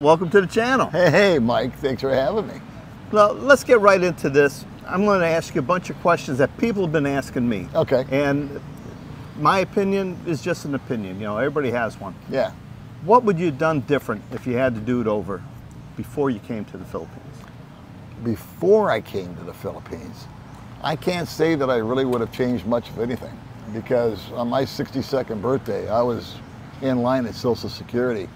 Welcome to the channel. Hey, Mike, thanks for having me. Well, let's get right into this. I'm going to ask you a bunch of questions that people have been asking me. Okay. And my opinion is just an opinion. You know, everybody has one. Yeah. What would you have done different if you had to do it over before you came to the Philippines? Before I came to the Philippines, I can't say that I really would have changed much of anything, because on my 62nd birthday, I was in line at Social Security.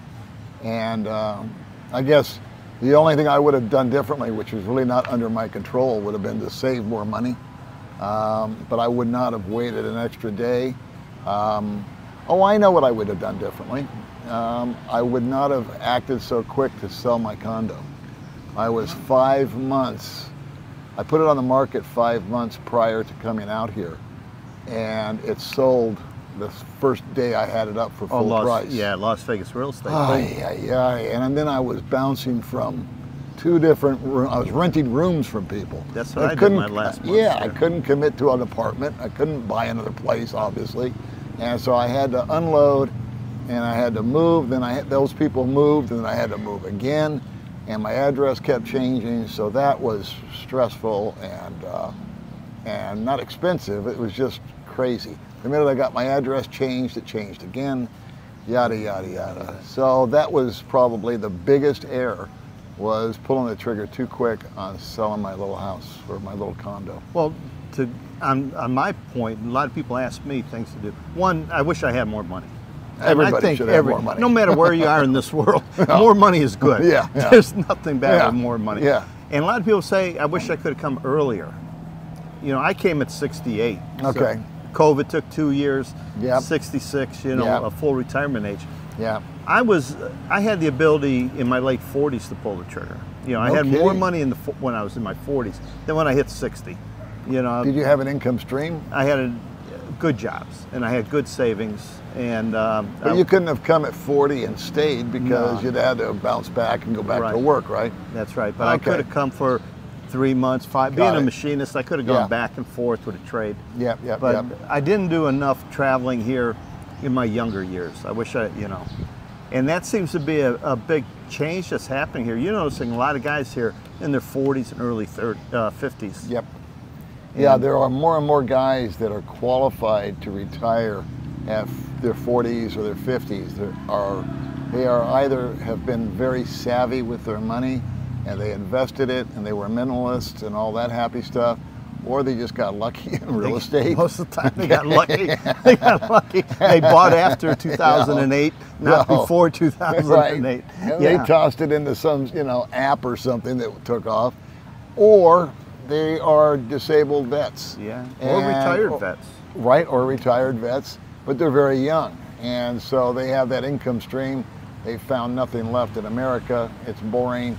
And I guess the only thing I would have done differently, which was really not under my control, would have been to save more money. But I would not have waited an extra day. Oh, I know what I would have done differently. I would not have acted so quick to sell my condo. I was 5 months. I put it on the market 5 months prior to coming out here, and it sold the first day I had it up for full price. Yeah, Las Vegas real estate. And then I was bouncing from 2 different rooms. I was renting rooms from people. That's what I did my last month. Yeah, I couldn't commit to an apartment. I couldn't buy another place, obviously. And so I had to unload, and I had to move. Then those people moved, and then I had to move again. And my address kept changing, so that was stressful and not expensive. It was just crazy. The minute I got my address changed, it changed again, yada, yada, yada. So that was probably the biggest error, was pulling the trigger too quick on selling my little house or my little condo. Well, on my point, a lot of people ask me things to do. One, I wish I had more money. Everybody should have more money. No matter where you are in this world, more money is good. Yeah. There's nothing bad with more money. Yeah. And a lot of people say, I wish I could have come earlier. You know, I came at 68. Okay. So COVID took 2 years. Yep. 66, you know, Yep. a full retirement age. Yeah. I had the ability in my late 40s to pull the trigger. You know, I had more money when I was in my 40s than when I hit 60. You know. Did you have an income stream? I had good jobs, and I had good savings. And but you couldn't have come at 40 and stayed, because you'd had to bounce back and go back to work, right? That's right. But I could have come for 3 months, 5. Being a machinist, I could have gone back and forth with a trade. But I didn't do enough traveling here in my younger years. I wish you know. And that seems to be a big change that's happening here. You're noticing a lot of guys here in their 40s and early 50s. Yep. Yeah, there are more and more guys that are qualified to retire at their 40s or their 50s. They are either have been very savvy with their money, and they invested it, and they were minimalists and all that happy stuff, or they just got lucky in real estate. Most of the time they got lucky. They got lucky. They bought after 2008, not before 2008. Right. And they tossed it into some, app or something that took off, or they are disabled vets. Yeah, or retired vets. Right, or retired vets, but they're very young, and so they have that income stream. They found nothing left in America. It's boring.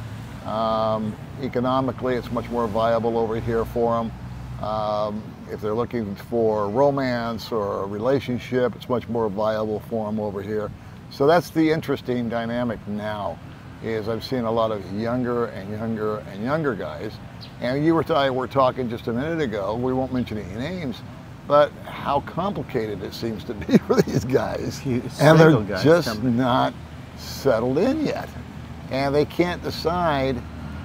Economically, it's much more viable over here for them. If they're looking for romance or a relationship, it's much more viable for them over here. So that's the interesting dynamic now, is I've seen a lot of younger and younger and younger guys. And you were talking just a minute ago, we won't mention any names, but how complicated it seems to be for these guys. And they're just not settled in yet. And they can't decide.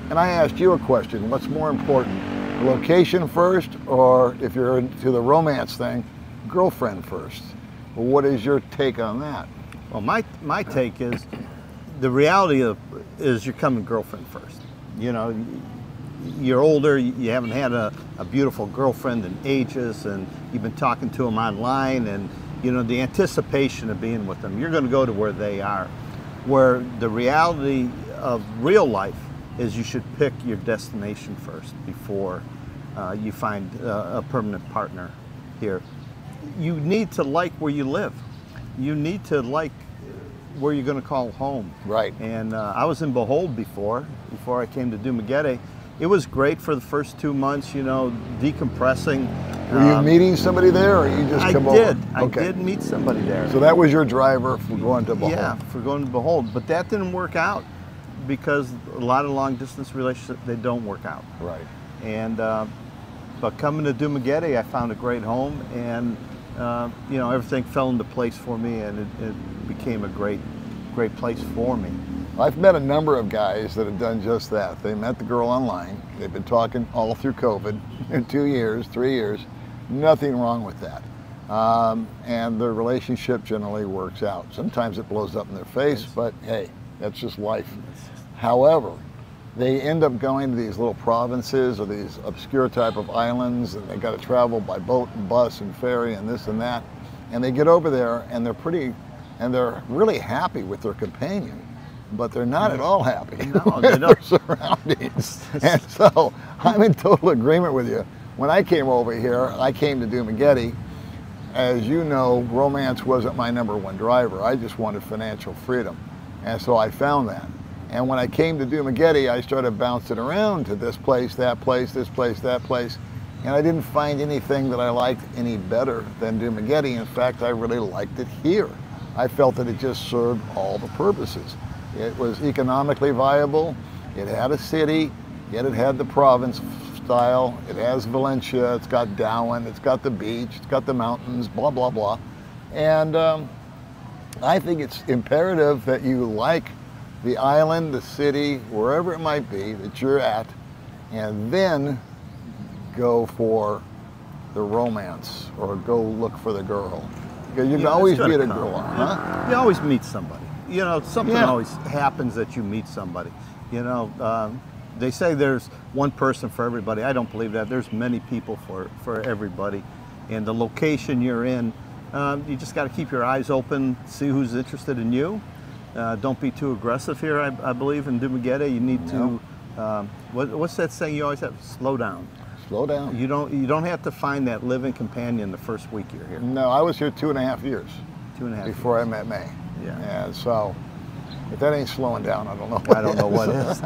And I asked you a question, what's more important, location first, or if you're into the romance thing, girlfriend first? Well, what is your take on that? Well, my take is, the reality is you're coming girlfriend first. You know, you're older, you haven't had a beautiful girlfriend in ages, and you've been talking to them online, and the anticipation of being with them, you're going to go to where they are. Where the reality of real life is, you should pick your destination first before you find a permanent partner here. You need to like where you live. You need to like where you're going to call home. Right. And I was in Bohol before I came to Dumaguete. It was great for the first 2 months, decompressing. Were you meeting somebody there, or you just come over? I did meet somebody there. So that was your driver for going to Bohol? Yeah, for going to Bohol. But that didn't work out, because a lot of long distance relationships, they don't work out. Right. And but coming to Dumaguete, I found a great home, and everything fell into place for me, and it became a great place for me. I've met a number of guys that have done just that. They met the girl online. They've been talking all through COVID, 2 years, 3 years. Nothing wrong with that. And the relationship generally works out. Sometimes it blows up in their face, but hey, that's just life. However, they end up going to these little provinces or these obscure type of islands, and they got to travel by boat and bus and ferry and this and that. And they get over there and they're really happy with their companion, but they're not at all happy with their surroundings. And so I'm in total agreement with you. When I came over here, I came to Dumaguete. As you know, romance wasn't my #1 driver. I just wanted financial freedom. And so I found that. And when I came to Dumaguete, I started bouncing around to this place, that place, this place, that place. And I didn't find anything that I liked any better than Dumaguete. In fact, I really liked it here. I felt that it just served all the purposes. It was economically viable. It had a city, yet it had the province style. It has Valencia, it's got Darwin, it's got the beach, it's got the mountains, blah, blah, blah. And I think it's imperative that you like the island, the city, wherever it might be that you're at, and then go for the romance or go look for the girl. Because you can always meet a girl, huh? You always meet somebody. You know, something always happens that you meet somebody. You know, they say there's one person for everybody. I don't believe that. There's many people for everybody. And the location you're in, you just got to keep your eyes open, see who's interested in you. Don't be too aggressive here, I believe, in Dumaguete. You need to, what's that saying you always have? Slow down. Slow down. You don't have to find that living companion the first week you're here. No, I was here 2.5 years. 2.5 before years. I met May. Yeah. And so, if that ain't slowing down, I don't know what I don't know what is.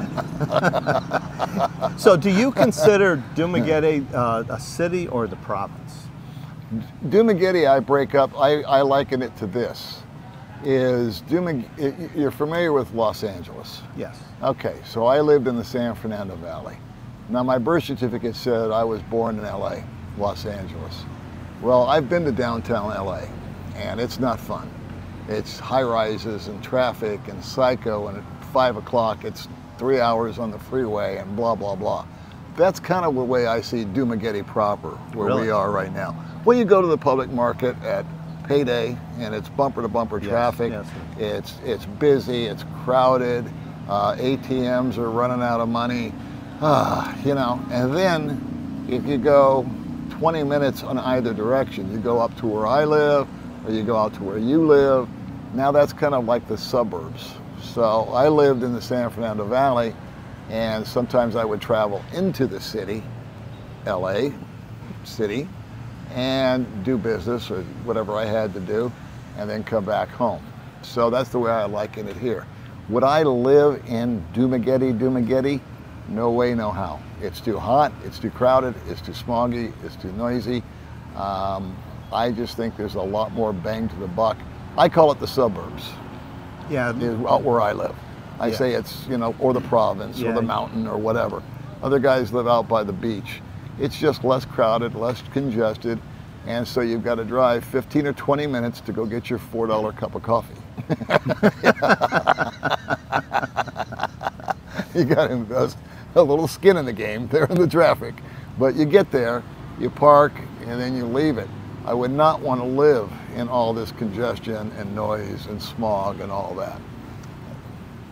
So do you consider Dumaguete a city or the province? Dumaguete, I break up, I liken it to this. You're familiar with Los Angeles? Yes. Okay, so I lived in the San Fernando Valley. Now my birth certificate said I was born in LA, Los Angeles. Well, I've been to downtown LA, and it's not fun. It's high rises and traffic and psycho, and at 5 o'clock it's 3 hours on the freeway and blah, blah, blah. That's kind of the way I see Dumaguete proper, where we are right now. When you go to the public market at payday and it's bumper to bumper traffic, it's busy, it's crowded, ATMs are running out of money, you know, and then if you go 20 minutes on either direction, you go up to where I live, or you go out to where you live. Now that's kind of like the suburbs. So I lived in the San Fernando Valley, and sometimes I would travel into the city, LA city, and do business or whatever I had to do, and then come back home. So that's the way I liken it here. Would I live in Dumaguete? No way, no how. It's too hot, it's too crowded, it's too smoggy, it's too noisy. I just think there's a lot more bang to the buck. I call it the suburbs. Yeah. Out where I live. I say it's, you know, or the province or the mountain or whatever. Other guys live out by the beach. It's just less crowded, less congested, and so you've got to drive 15 or 20 minutes to go get your $4 cup of coffee. You got to invest a little skin in the game there in the traffic. But you get there, you park, and then you leave it. I would not want to live in all this congestion and noise and smog and all that.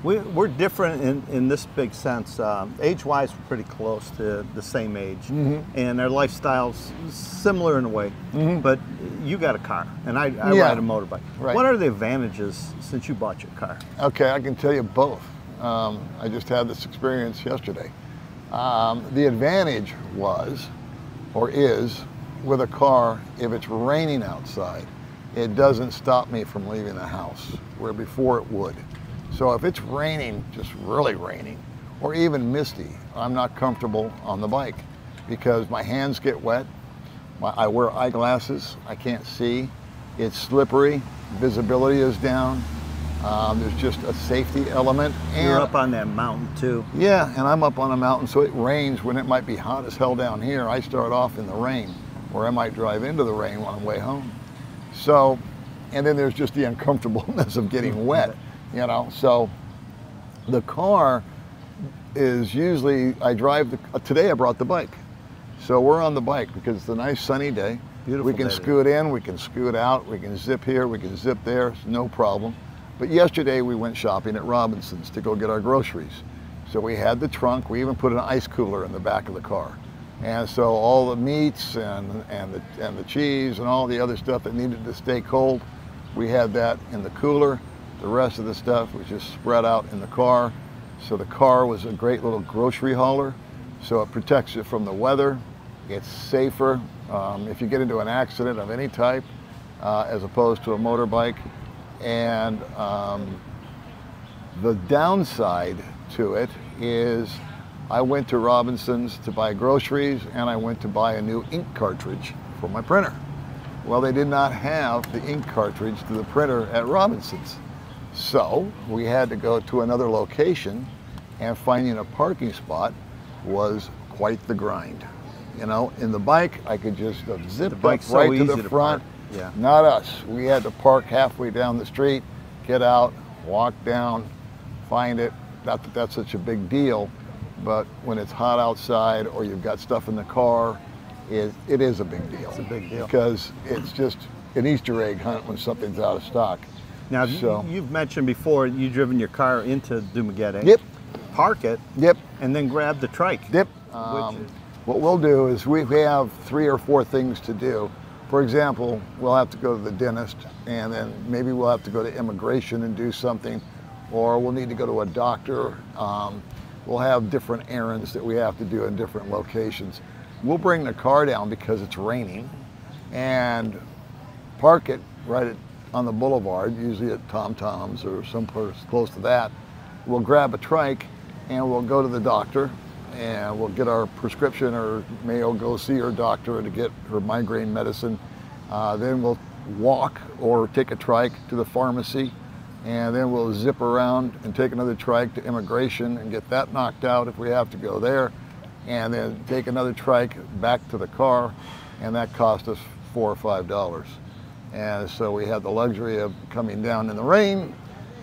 We're different in this big sense. Age-wise, we're pretty close to the same age, and our lifestyle's similar in a way. But you got a car, and I ride a motorbike. Right. What are the advantages since you bought your car? Okay, I can tell you both. I just had this experience yesterday. The advantage was, or is, with a car, if it's raining outside, it doesn't stop me from leaving the house, where before it would. So if it's raining, just really raining, or even misty, I'm not comfortable on the bike because my hands get wet. I wear eyeglasses, I can't see. It's slippery, visibility is down. There's just a safety element. And you're up on that mountain too. Yeah, and I'm up on a mountain, so it rains when it might be hot as hell down here. I start off in the rain, or I might drive into the rain on the way home. So, and then there's just the uncomfortableness of getting wet, you know. So The car is usually, I drive, today I brought the bike. So we're on the bike because it's a nice sunny day. Beautiful we can day. scoot in, we can scoot out, we can zip here, we can zip there, no problem. But yesterday we went shopping at Robinson's to go get our groceries. So we had the trunk, we even put an ice cooler in the back of the car. And so all the meats and the cheese and all the other stuff that needed to stay cold, we had that in the cooler. The rest of the stuff was just spread out in the car. So the car was a great little grocery hauler. So it protects you from the weather. It's safer if you get into an accident of any type as opposed to a motorbike. And the downside to it is I went to Robinson's to buy groceries and I went to buy a new ink cartridge for my printer. Well, they did not have the ink cartridge to the printer at Robinson's. So we had to go to another location, and finding a parking spot was quite the grind. You know, in the bike, I could just have zipped up right to the front. Yeah. Not us. We had to park halfway down the street, get out, walk down, find it. Not that that's such a big deal, but when it's hot outside or you've got stuff in the car, it is a big deal. It's a big deal. Because it's just an Easter egg hunt when something's out of stock. Now, So, you've mentioned before you've driven your car into Dumaguete. Yep. Park it. Yep. And then grab the trike. Yep. Which- What we'll do is we have 3 or 4 things to do. For example, we'll have to go to the dentist, and then maybe we'll have to go to immigration and do something, or we'll need to go to a doctor. We'll have different errands that we have to do in different locations. We'll bring the car down because it's raining and park it right on the boulevard, usually at Tom Tom's or someplace close to that. We'll grab a trike and we'll go to the doctor and we'll get our prescription, or Mayo go see her doctor to get her migraine medicine. Then we'll walk or take a trike to the pharmacy, and then we'll zip around and take another trike to immigration and get that knocked out if we have to go there, and then take another trike back to the car, and that cost us $4 or $5. And so we had the luxury of coming down in the rain,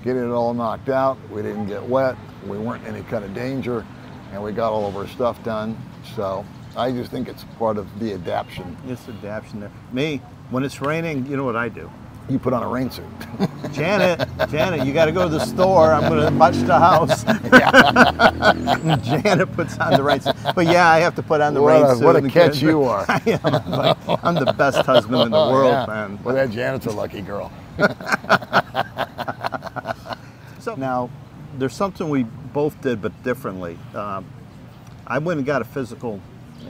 getting it all knocked out. We didn't get wet, we weren't in any kind of danger, and we got all of our stuff done. So I just think it's part of the adaption. It's adaption there. Me, when it's raining, you know what I do? You put on a rain suit. Janet, you got to go to the store. I'm going to watch the house. Janet puts on the rain suit. But yeah, I have to put on the rain suit. What a catch you are. I am. I'm the best husband in the world, yeah. man. Well, that Janet's a lucky girl. So now, there's something we both did, but differently. I went and got a physical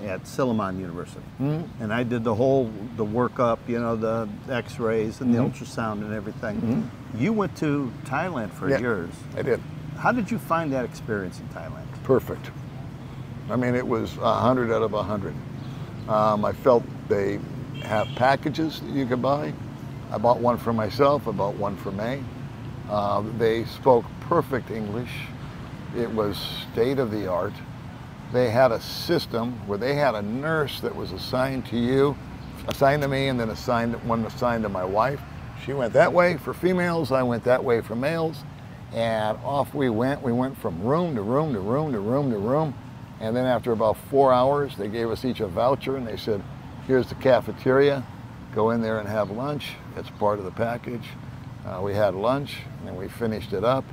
at Silliman University, and I did the workup, you know, the X-rays and the ultrasound and everything. You went to Thailand for yours. I did. How did you find that experience in Thailand? Perfect. I mean, it was 100 out of 100. I felt they have packages that you could buy. I bought one for myself, I bought one for May. They spoke perfect English. It was state of the art. They had a system where they had a nurse that was assigned to you, assigned to me, and then one assigned to my wife. She went that way for females, I went that way for males, and off we went. We went from room to room to room to room to room, and then after about 4 hours, they gave us each a voucher, and they said, here's the cafeteria, go in there and have lunch. It's part of the package. We had lunch, and then we finished it up.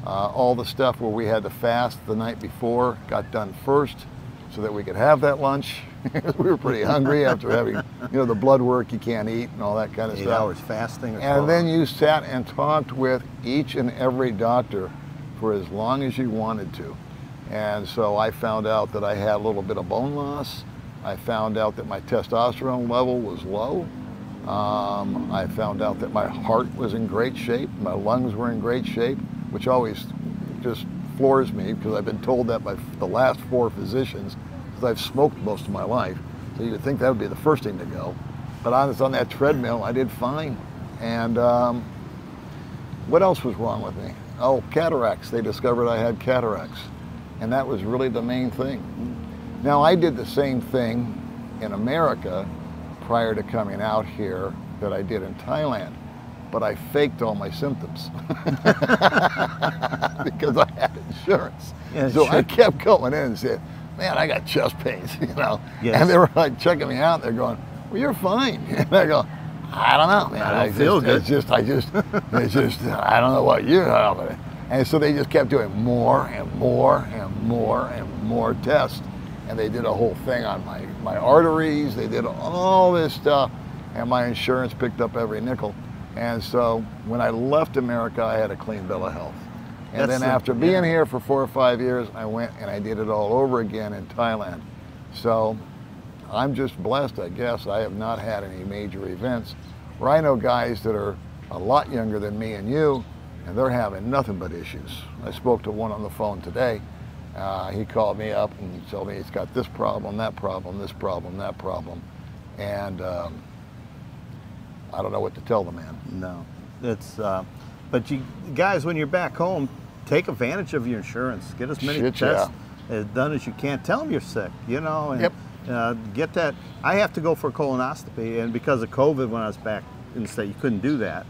All the stuff where we had to fast the night before got done first so that we could have that lunch. We were pretty hungry after having, you know, the blood work you can't eat and all that kind of 8 stuff. hours fasting. And then you sat and talked with each and every doctor for as long as you wanted to. And so I found out that I had a little bit of bone loss. I found out that my testosterone level was low. I found out that my heart was in great shape, my lungs were in great shape, which always just floors me because I've been told that by the last 4 physicians, because I've smoked most of my life. So you would think that would be the first thing to go. But I was on that treadmill, I did fine. And what else was wrong with me? Oh, cataracts. They discovered I had cataracts. And that was really the main thing. Now, I did the same thing in America prior to coming out here that I did in Thailand. but I faked all my symptoms because I had insurance. Yeah, so sure. I kept going in and said, man, I got chest pains, you know. Yes. And they were like checking me out. They're going, well, you're fine. And I go, I don't know, man. I don't feel good. It's just, I don't know what you have. And so they just kept doing more and more and more and more tests. And they did a whole thing on my arteries. They did all this stuff. And my insurance picked up every nickel. And so when I left America, I had a clean bill of health. And then after being here for 4 or 5 years, I went and I did it all over again in Thailand. So I'm just blessed, I guess. I have not had any major events. Where I know guys that are a lot younger than me and you, and they're having nothing but issues. I spoke to one on the phone today. He called me up and told me he's got this problem, that problem, this problem, that problem. And I don't know what to tell the man. No, it's, but you guys, when you're back home, take advantage of your insurance. Get as many tests done as you can. Tell them you're sick, you know, and get that. I have to go for a colonoscopy, and because of COVID, when I was back in the state, you couldn't do that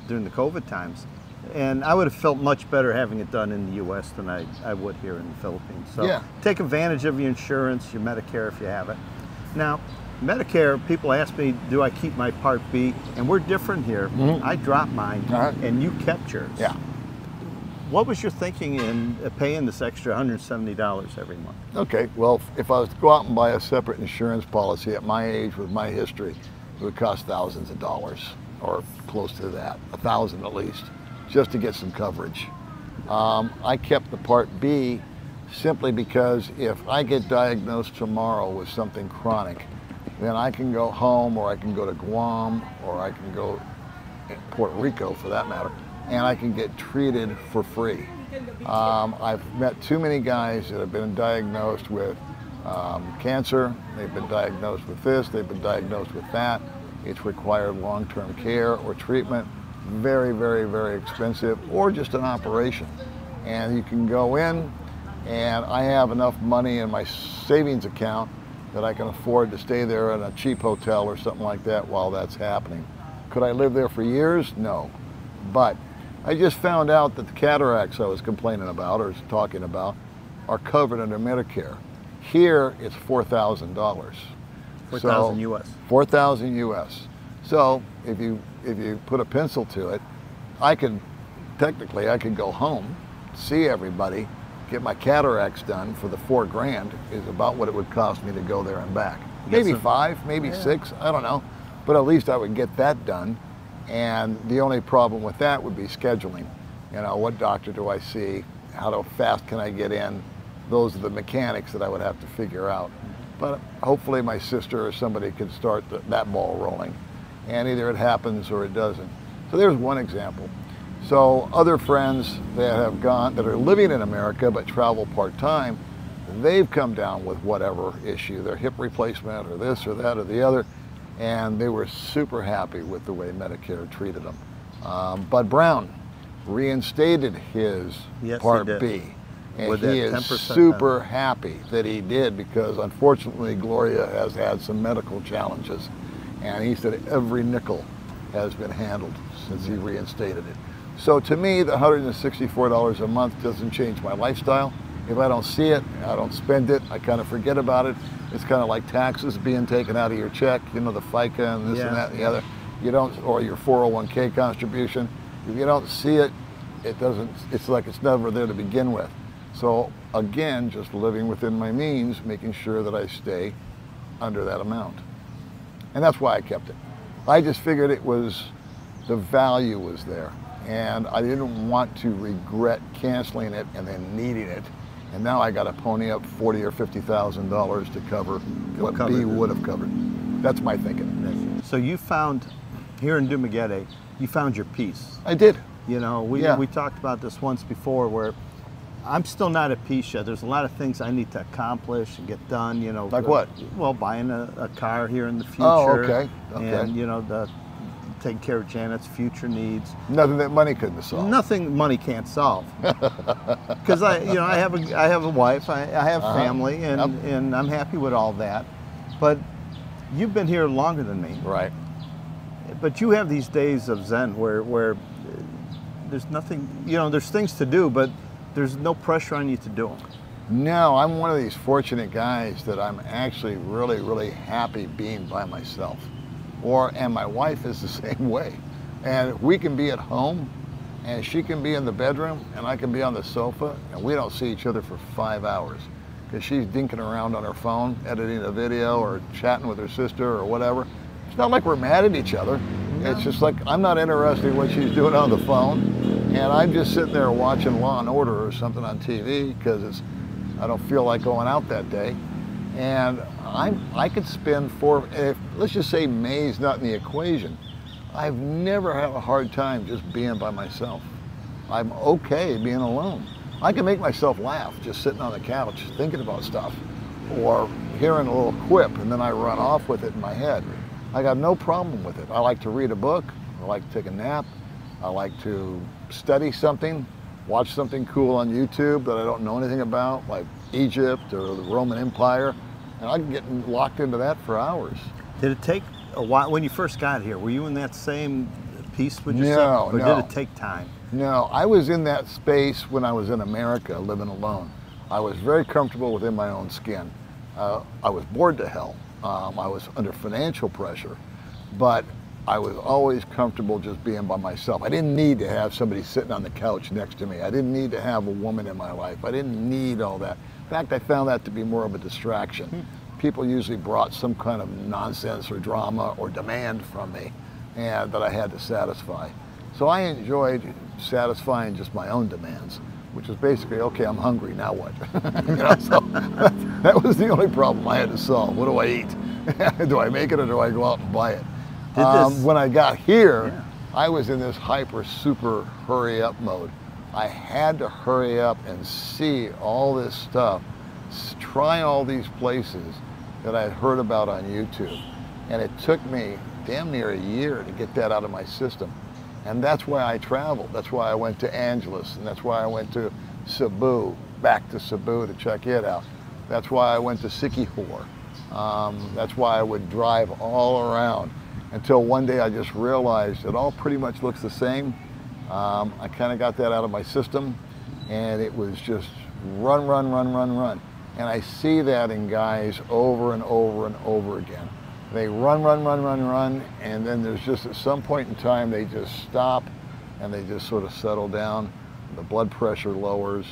during the COVID times. And I would have felt much better having it done in the U.S. than I would here in the Philippines. So take advantage of your insurance, your Medicare if you have it. Now, Medicare, people ask me, do I keep my Part B? And we're different here. I dropped mine, and you kept yours. Yeah. What was your thinking in paying this extra $170 every month? Okay, well, if I was to go out and buy a separate insurance policy at my age with my history, it would cost thousands of dollars, or close to that, 1,000 at least, just to get some coverage. I kept the Part B simply because if I get diagnosed tomorrow with something chronic, then I can go home, or I can go to Guam, or I can go to Puerto Rico for that matter, and I can get treated for free. I've met too many guys that have been diagnosed with cancer, they've been diagnosed with this, they've been diagnosed with that. It's required long-term care or treatment, very, very, very expensive, or just an operation. And you can go in, and I have enough money in my savings account that I can afford to stay there in a cheap hotel or something like that while that's happening. Could I live there for years? No. But I just found out that the cataracts I was complaining about, or talking about, are covered under Medicare. Here, it's $4,000. $4,000 US. $4,000 US. So if you put a pencil to it, I could go home, see everybody, get my cataracts done for the $4 grand is about what it would cost me to go there and back. Maybe 5, maybe 6, I don't know. But at least I would get that done. And the only problem with that would be scheduling. You know, what doctor do I see? How fast can I get in? Those are the mechanics that I would have to figure out. But hopefully my sister or somebody could start that ball rolling. And either it happens or it doesn't. So there's one example. So other friends that have gone, that are living in America but travel part-time, they've come down with whatever issue, their hip replacement or this or that or the other, and they were super happy with the way Medicare treated them. Bud Brown reinstated his Part B, and he is super happy that he did, because unfortunately Gloria has had some medical challenges, and he said every nickel has been handled since he reinstated it. So to me, the $164 a month doesn't change my lifestyle. If I don't see it, I don't spend it, I kind of forget about it. It's kind of like taxes being taken out of your check, you know, the FICA and this and that and the other. You don't, or your 401k contribution. If you don't see it, it doesn't, it's like it's never there to begin with. So again, just living within my means, making sure that I stay under that amount. And that's why I kept it. I just figured it was, the value was there. And I didn't want to regret canceling it and then needing it. And now I got to pony up $40,000 or $50,000 to cover what B would have covered. That's my thinking. So you found, here in Dumaguete, you found your peace. I did. You know, we talked about this once before, where I'm still not at peace yet. There's a lot of things I need to accomplish and get done, you know. Like what? Well, buying a car here in the future. Oh, okay. And, you know, taking care of Janet's future needs. Nothing that money couldn't solve. Nothing money can't solve. Because I have a wife, I have family, and I'm happy with all that. But you've been here longer than me. Right. But you have these days of Zen where there's nothing, you know, there's things to do, but there's no pressure on you to do them. No, I'm one of these fortunate guys that I'm actually really, really happy being by myself. And my wife is the same way. And we can be at home, and she can be in the bedroom, and I can be on the sofa, and we don't see each other for 5 hours. Because she's dinking around on her phone, editing a video, or chatting with her sister, or whatever. It's not like we're mad at each other. No. It's just like, I'm not interested in what she's doing on the phone, and I'm just sitting there watching Law and Order or something on TV, because I don't feel like going out that day. And I could spend let's just say May's not in the equation. I've never had a hard time just being by myself. I'm okay being alone. I can make myself laugh just sitting on the couch thinking about stuff, or hearing a little quip and then I run off with it in my head. I got no problem with it. I like to read a book, I like to take a nap, I like to study something, watch something cool on YouTube that I don't know anything about, like Egypt or the Roman Empire, and I can get locked into that for hours. Did it take a while, when you first got here, were you in that same piece with yourself? No, or did it take time? No, I was in that space when I was in America living alone. I was very comfortable within my own skin. I was bored to hell. I was under financial pressure, but I was always comfortable just being by myself. I didn't need to have somebody sitting on the couch next to me. I didn't need to have a woman in my life. I didn't need all that. In fact, I found that to be more of a distraction. People usually brought some kind of nonsense or drama or demand from me, and that I had to satisfy. So I enjoyed satisfying just my own demands, which was basically, okay, I'm hungry, now what? You know, so that was the only problem I had to solve. What do I eat? Do I make it, or do I go out and buy it? When I got here, I was in this hyper, super hurry up mode. I had to hurry up and see all this stuff, try all these places that I had heard about on YouTube. And it took me damn near a year to get that out of my system. And that's why I traveled. That's why I went to Angeles, and that's why I went to Cebu, back to Cebu to check it out. That's why I went to Siquijor. That's why I would drive all around, until one day I just realized it all pretty much looks the same. I kind of got that out of my system, and it was just run, run, run, run, run. And I see that in guys over and over and over again. They run, run, run, run, run, and then there's just at some point in time they just stop and they just sort of settle down. The blood pressure lowers,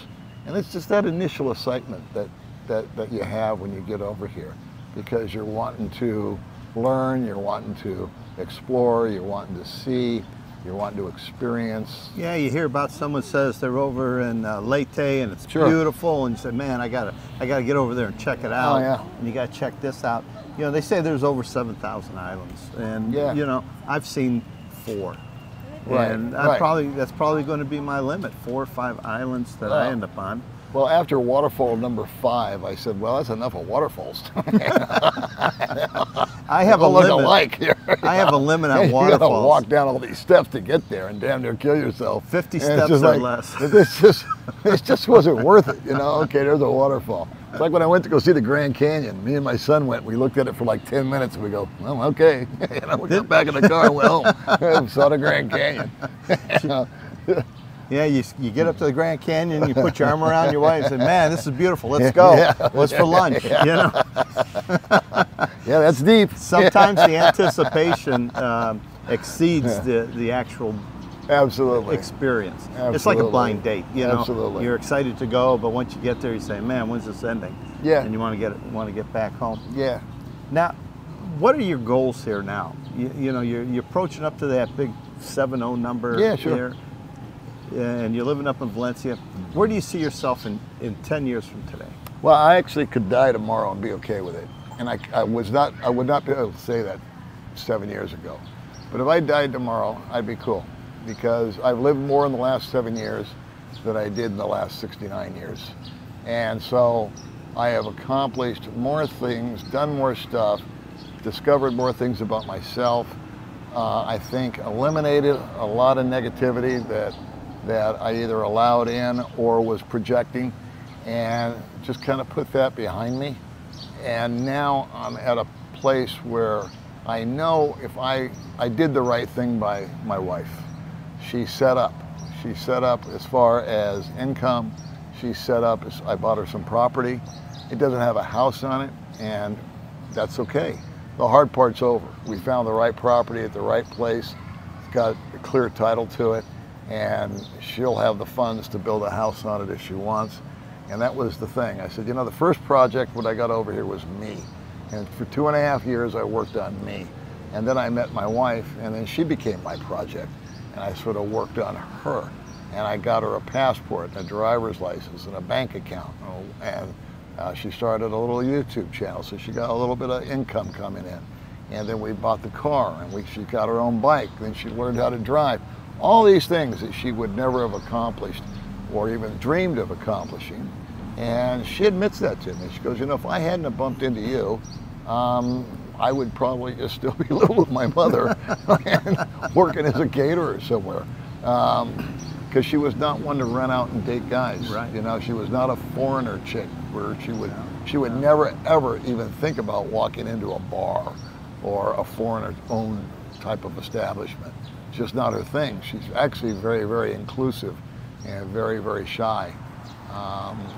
and it's just that initial excitement that you have when you get over here, because you're wanting to learn, you're wanting to explore, you're wanting to see, you're wanting to experience. Yeah, you hear about someone says they're over in Leyte and it's beautiful, and you say, man, I gotta get over there and check it out. Oh, yeah. And you gotta check this out. You know, they say there's over 7,000 islands, and you know, I've seen 4. Right. And that's probably going to be my limit, 4 or 5 islands that I end up on. Well, after waterfall number 5, I said, well, that's enough of waterfalls. I have a limit. Here. I have a limit on waterfalls. You got to walk down all these steps to get there and damn near kill yourself. 50 steps or less. It just wasn't worth it, you know. Okay, there's a waterfall. It's like when I went to go see the Grand Canyon. Me and my son went. We looked at it for like 10 minutes, and we go, well, okay. You know, we got back in the car and went home. Saw the Grand Canyon. Yeah, you get up to the Grand Canyon, you put your arm around your wife and say, man, this is beautiful, let's go. What's for lunch, you know? Yeah, that's deep. Sometimes the anticipation exceeds the actual experience. Absolutely. It's like a blind date, you know? Absolutely. You're excited to go, but once you get there, you say, man, when's this ending? Yeah. And you want to get back home. Yeah. Now, what are your goals here now? You know, you're approaching up to that big 7-0 number here. And you're living up in Valencia. Where do you see yourself in 10 years from today? Well, I actually could die tomorrow and be okay with it. And I would not be able to say that 7 years ago. But if I died tomorrow, I'd be cool, because I've lived more in the last 7 years than I did in the last 69 years. And so I have accomplished more things, done more stuff, discovered more things about myself. I think eliminated a lot of negativity that I either allowed in or was projecting, and just kind of put that behind me. And now I'm at a place where I know if I did the right thing by my wife. She set up as far as income. She set up, I bought her some property. It doesn't have a house on it, and that's okay. The hard part's over. We found the right property at the right place. It's got a clear title to it, and she'll have the funds to build a house on it if she wants. And that was the thing. I said, you know, the first project when I got over here was me. And for 2.5 years, I worked on me. And then I met my wife, and then she became my project. And I sort of worked on her. And I got her a passport, a driver's license, and a bank account. And she started a little YouTube channel, so she got a little bit of income coming in. And then we bought the car, and she got her own bike. Then she learned how to drive. All these things that she would never have accomplished or even dreamed of accomplishing. And she admits that to me. She goes, you know, if I hadn't have bumped into you, I would probably just still be living with my mother and working as a caterer somewhere. Because she was not one to run out and date guys. Right. You know, she was not a foreigner chick where she would never ever even think about walking into a bar or a foreigner-owned type of establishment. It's just not her thing. She's actually very, very inclusive and very, very shy.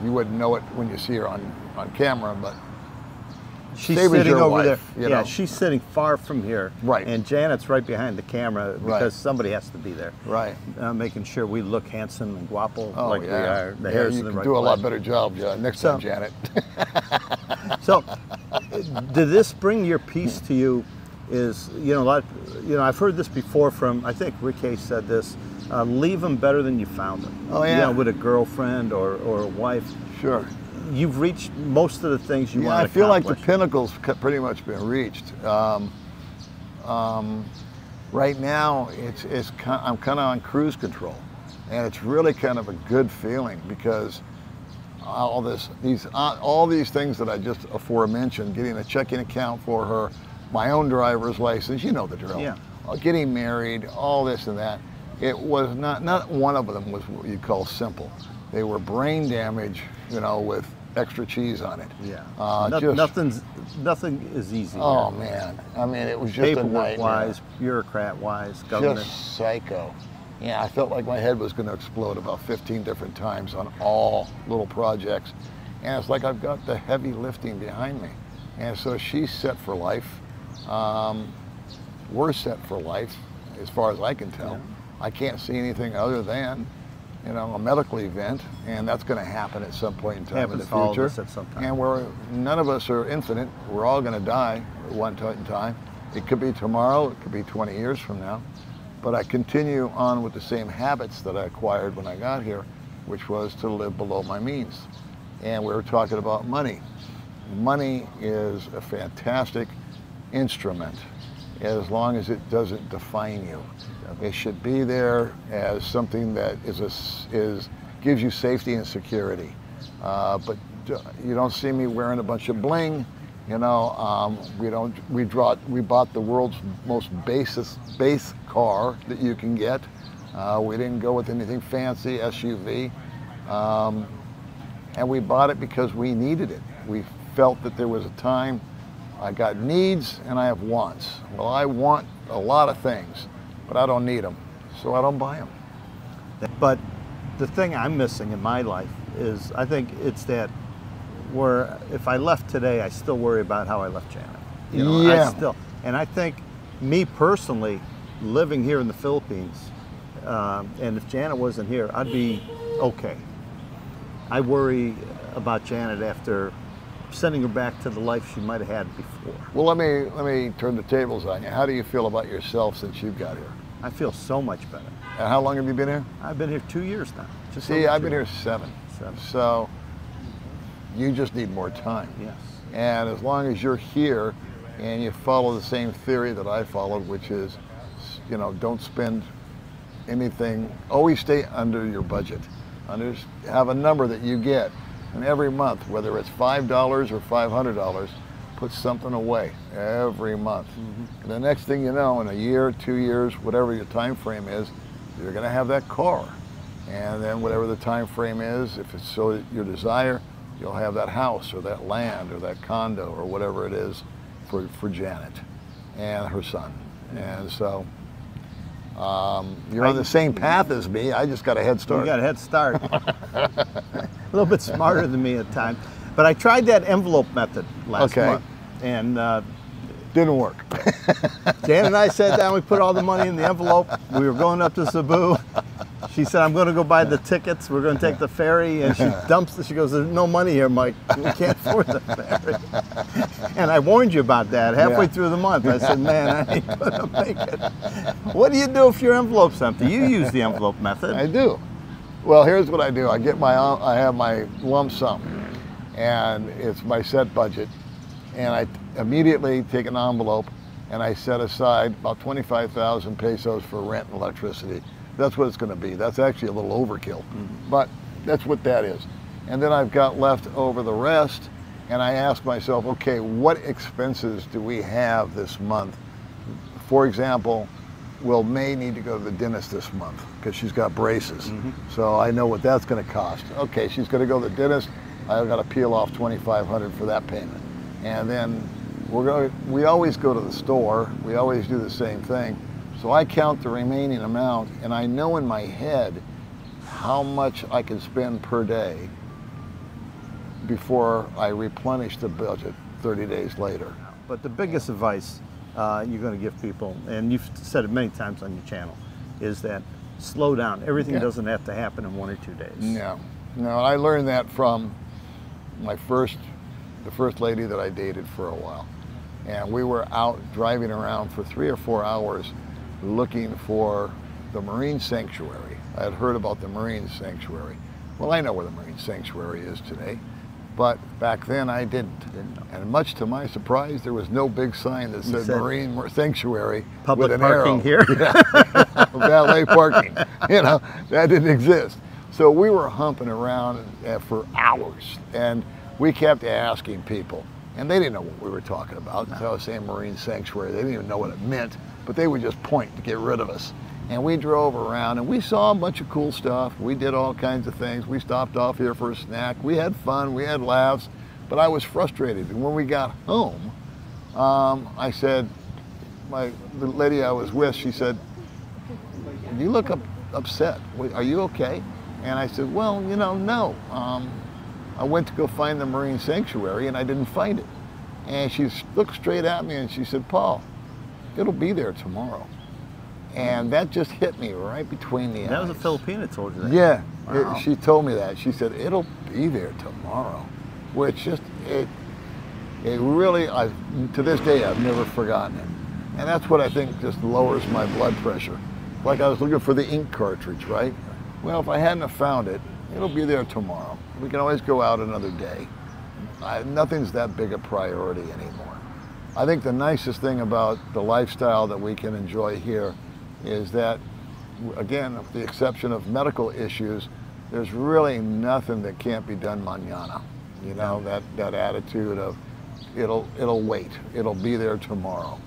You wouldn't know it when you see her on camera, but she's sitting over wife, there. You Yeah, know? she's sitting far from here. Right. And Janet's right behind the camera because Right. somebody has to be there. Right. Making sure we look handsome and guapo like yeah. we are. The Yeah, hair's you in the can right do a lot place. better job next time, Janet. So, did this bring your peace to you? Is, you know, I've heard this before from, I think Rick Hayes said this, leave them better than you found them. Oh, yeah. You know, with a girlfriend or a wife. Sure. You've reached most of the things you want to I feel like the accomplish. pinnacle's pretty much been reached. Right now, I'm kind of on cruise control, and it's really kind of a good feeling because all these things that I just aforementioned, getting a checking account for her, my own driver's license, you know the drill. Yeah. Getting married, all this and that. It was not one of them was what you'd call simple. They were brain damage, you know, with extra cheese on it. Yeah. Nothing is easy. Oh here. man, I mean, it was just a nightmare. Paperwork-wise, bureaucrat-wise, government. Just psycho. Yeah, I felt like my head was going to explode about 15 different times on all little projects. And it's like I've got the heavy lifting behind me. And so she's set for life. We're set for life, as far as I can tell. Yeah. I can't see anything other than, you know, a medical event, and that's going to happen at some point in time in the Happens to all of future. us at some time. And none of us are infinite. We're all going to die at one point in time. It could be tomorrow. It could be 20 years from now. But I continue on with the same habits that I acquired when I got here, which was to live below my means. And we were talking about money. Money is a fantastic instrument as long as it doesn't define you. It should be there as something that gives you safety and security. But you don't see me wearing a bunch of bling. You know, we bought the world's most base car that you can get. We didn't go with anything fancy, SUV. And we bought it because we needed it. We felt that there was a time. I got needs and I have wants. Well, I want a lot of things, but I don't need them, so I don't buy them. But the thing I'm missing in my life is, I think it's that where if I left today, I still worry about how I left Janet. You know, Yeah. And I think me personally, living here in the Philippines, and if Janet wasn't here, I'd be okay. I worry about Janet after sending her back to the life she might have had before. Well, let me turn the tables on you. How do you feel about yourself since you got here? I feel so much better. And how long have you been here? I've been here 2 years now. See, I've been here 7. 7. So you just need more time. Yes. And as long as you're here and you follow the same theory that I followed, which is, you know, don't spend anything, always stay under your budget. Have a number that you get. And every month, whether it's $5 or $500, put something away every month. Mm-hmm. And the next thing you know, in a year, 2 years, whatever your time frame is, you're going to have that car. And then whatever the time frame is, if it's so your desire, you'll have that house or that land or that condo or whatever it is for Janet. and her son. And so you're on the same path as me. I just got a head start. You got a head start. A little bit smarter than me at times. But I tried that envelope method last month, and didn't work. Jan and I sat down, we put all the money in the envelope. We were going up to Cebu. She said, I'm going to go buy the tickets. We're going to take the ferry. And she dumps, she goes, there's no money here, Mike. We can't afford the ferry. And I warned you about that halfway through the month. I said, man, I ain't going to make it. What do you do if your envelope's empty? You use the envelope method. I do. Well, here's what I do. I have my lump sum, and it's my set budget. And I immediately take an envelope and I set aside about 25,000 pesos for rent and electricity. That's what it's going to be. That's actually a little overkill, but that's what that is. And then I've got left over the rest, and I ask myself, okay, what expenses do we have this month? For example, will May need to go to the dentist this month because she's got braces. So I know what that's going to cost. Okay, she's going to go to the dentist. I've got to peel off 2,500 for that payment. And then we always go to the store. We always do the same thing. So I count the remaining amount, and I know in my head how much I can spend per day before I replenish the budget 30 days later. But the biggest advice you're going to give people, and you've said it many times on your channel, is that slow down. Everything doesn't have to happen in 1 or 2 days. No, I learned that from the first lady that I dated for a while. And we were out driving around for 3 or 4 hours looking for the Marine Sanctuary. I had heard about the Marine Sanctuary. Well, I know where the Marine Sanctuary is today, but back then I didn't. And much to my surprise, there was no big sign that said Marine Sanctuary public with an parking arrow. Here. Valet parking. You know, that didn't exist. So we were humping around for hours, and we kept asking people, and they didn't know what we were talking about. So I was saying Marine Sanctuary. They didn't even know what it meant, but they would just point to get rid of us. And we drove around, and we saw a bunch of cool stuff. We did all kinds of things. We stopped off here for a snack. We had fun. We had laughs, but I was frustrated. And when we got home, I said, the lady I was with, she said, you look upset. Are you okay? And I said, well, you know, no. I went to go find the Marine Sanctuary, and I didn't find it. And she looked straight at me, and she said, Paul, it'll be there tomorrow. And that just hit me right between the eyes. That was a Filipina that told you that? Yeah, wow. She told me that. She said, it'll be there tomorrow. Which just, it really, to this day, I've never forgotten it. And that's what I think just lowers my blood pressure. Like I was looking for the ink cartridge, right? Well, if I hadn't have found it, it'll be there tomorrow. We can always go out another day. Nothing's that big a priority anymore. I think the nicest thing about the lifestyle that we can enjoy here is that, again, with the exception of medical issues, there's really nothing that can't be done mañana. You know, that attitude of it'll wait, it'll be there tomorrow.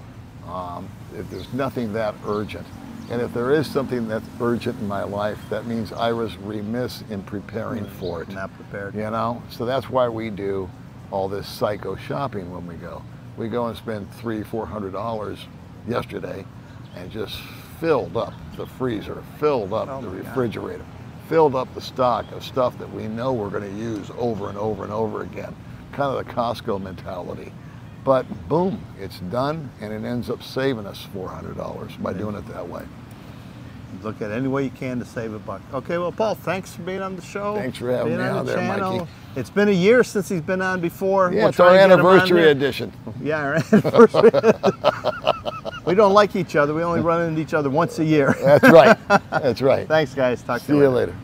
If there's nothing that urgent. And if there is something that's urgent in my life, that means I was remiss in preparing for it. Not prepared. You know, so that's why we do all this psycho shopping when we go. We go and spend $300–400 yesterday and just filled up the freezer, filled up the refrigerator, filled up the stock of stuff that we know we're going to use over and over and over again. Kind of the Costco mentality. But boom, it's done, and it ends up saving us $400 by doing it that way. Look at any way you can to save a buck. Okay, well, Paul, thanks for being on the show. Thanks for having me on there, Mikey. It's been a year since he's been on before. Yeah, it's our anniversary edition. Yeah, our anniversary. We don't like each other. We only run into each other once a year. That's right. That's right. Thanks, guys. Talk to you later.